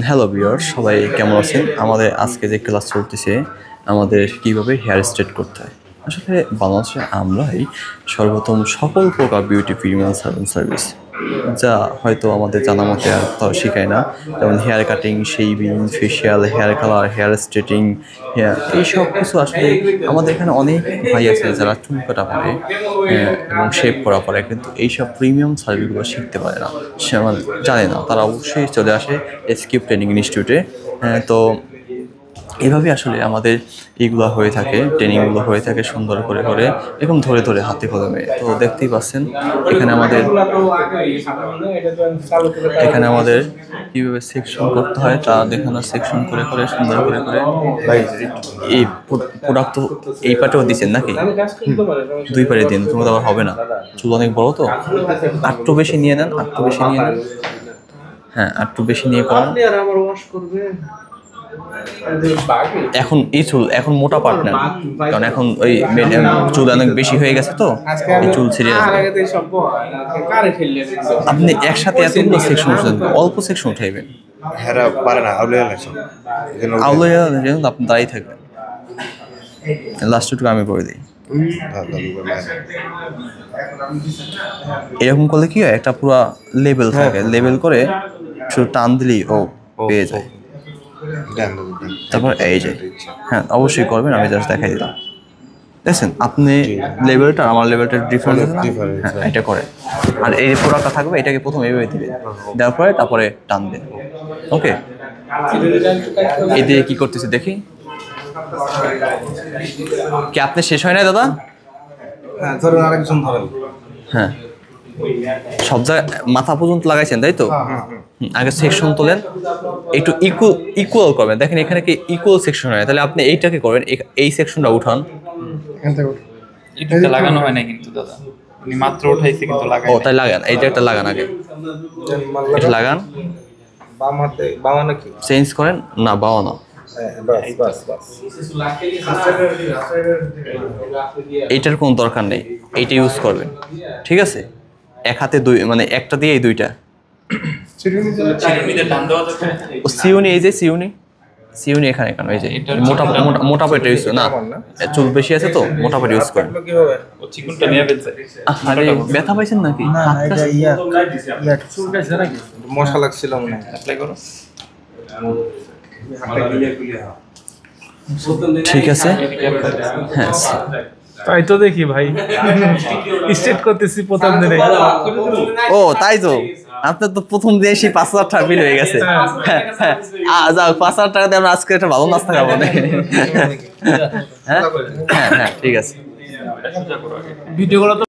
Hello viewers, সবাই কেমন আছেন? আমাদের আজকে যে ক্লাস চলতেছে আমাদের কিভাবে হেয়ার স্ট্রেট করতে হয়। আসলে বাংলাদেশে আমরাই সর্বপ্রথম সকল প্রকার বিউটি প্রিমিয়াম সালুন সার্ভিস, যা হয়তো আমাদের জানা মতে আর তাও শেখায় না, যেমন hair cutting, shaving, facial, hair colour, hair straightening, hair এইসব কিছু। আসলে আমাদের এখানে অনেক ভাই আছে যারা চুল কাটা পারে এবং শেভ করা পারে, কিন্তু এইসব প্রিমিয়াম সার্ভিসগুলো শিখতে পারে না, সে জানে না। তারা অবশ্যই চলে আসে এসকিউব ট্রেনিং ইনস্টিটিউটে। তো এভাবে আসলে আমাদের এইগুলো হয়ে থাকে, ট্রেনিংগুলো হয়ে থাকে সুন্দর করে করে এবং ধরে ধরে হাতে কলমে। তো দেখতেই পাচ্ছেন এখানে আমাদের কীভাবে সেকশন করতে হয় তা দেখানো, সেকশন করে করে সুন্দর করে করে। এই প্রোডাক্ট তো এই পাটেও দিচ্ছেন নাকি? দুই পারে দিন, তোমার আবার হবে না, চুল অনেক বড় তো। আটটু বেশি নিয়ে নেন, আটটু বেশি নিয়ে নেন। হ্যাঁ, আটটু বেশি নিয়ে করেন। এখন এই চুল এখন মোটা পাট নেন, কারণ এখন ওই চুল অনেক বেশি হয়ে গেছে তো এই চুল ছিঁড়ে আসবে। আপনি একসাথে এতগুলো সেকশন উঠাবেন, অল্প সেকশন উঠাইবেন। আউলিয়া আপনি দাঁড়িয়ে থাকবেন, লাস্টটুকু আমি করে দিই। এরকম করলে কি হয়, একটা পুরো লেবেল থাকে, লেবেল করে শুধু টান দিলেই ও পেয়ে যায়। তারপর এই যে, হ্যাঁ অবশ্যই করবেন, আমি জাস্ট দেখাই দিলাম। দেখছেন আপনি লেভেলটা আমার লেভেলটা ডিফারেন্স আছে না? হ্যাঁ, এটা করে। আর এই প্রোডাক্টটা থাকবে, এটাকে প্রথম এইভাবে দিবেন, দেওয়ার পরে তারপরে টানবেন। ওকে, এই দিয়ে কি করতেছি দেখি। কি আপনি শেষ হয় না দাদা? হ্যাঁ, সব জায়গায় মাথা পর্যন্ত লাগাইছেন তাই তো? আগে সেকশন তোলেন, একটু ইকুয়াল করবেন। দেখেন এখানে কি ইকুয়াল সেকশন হয়, তাহলে আপনি এইটাকে করবেন, এই সেকশনটা উঠান। এটা লাগানো হয় না কিন্তু দাদা, উনি মাত্র উঠাইছে কিন্তু লাগায়। ও তাই লাগান, এইটা একটা লাগান আগে, এটা লাগান। বামা নাকি চেঞ্জ করেন না, বাওয়া না, এইটার কোনো দরকার নেই, এইটা ইউজ করবেন। ঠিক আছে, এক হাতে দুই, মানে একটা দিয়ে এই দুইটা। ও সিউনি, এই যে সিউনি, সিউনি এখানে কেন? এই যে মোটা মোটা পেট ইউজ না, চুল বেশি আছে তো মোটা পেট ইউজ করেন। আরে ব্যথা পাইছেন নাকি? মশা লাগছিল মনে হয়। ঠিক আছে, হ্যাঁ তাই তো দেখি ভাই, স্ট্রেট করতেছি প্রথম দিনে। ও তাই তো, আপনার তো প্রথম দিনে সেই 5,000 টাকা বিল হয়ে গেছে। হ্যাঁ হ্যাঁ, যাও 5,000 টাকা দিয়ে আমরা আজকে একটা ভালো নাস্তা খাবো। হ্যাঁ হ্যাঁ, ঠিক আছে। ভিডিওগুলো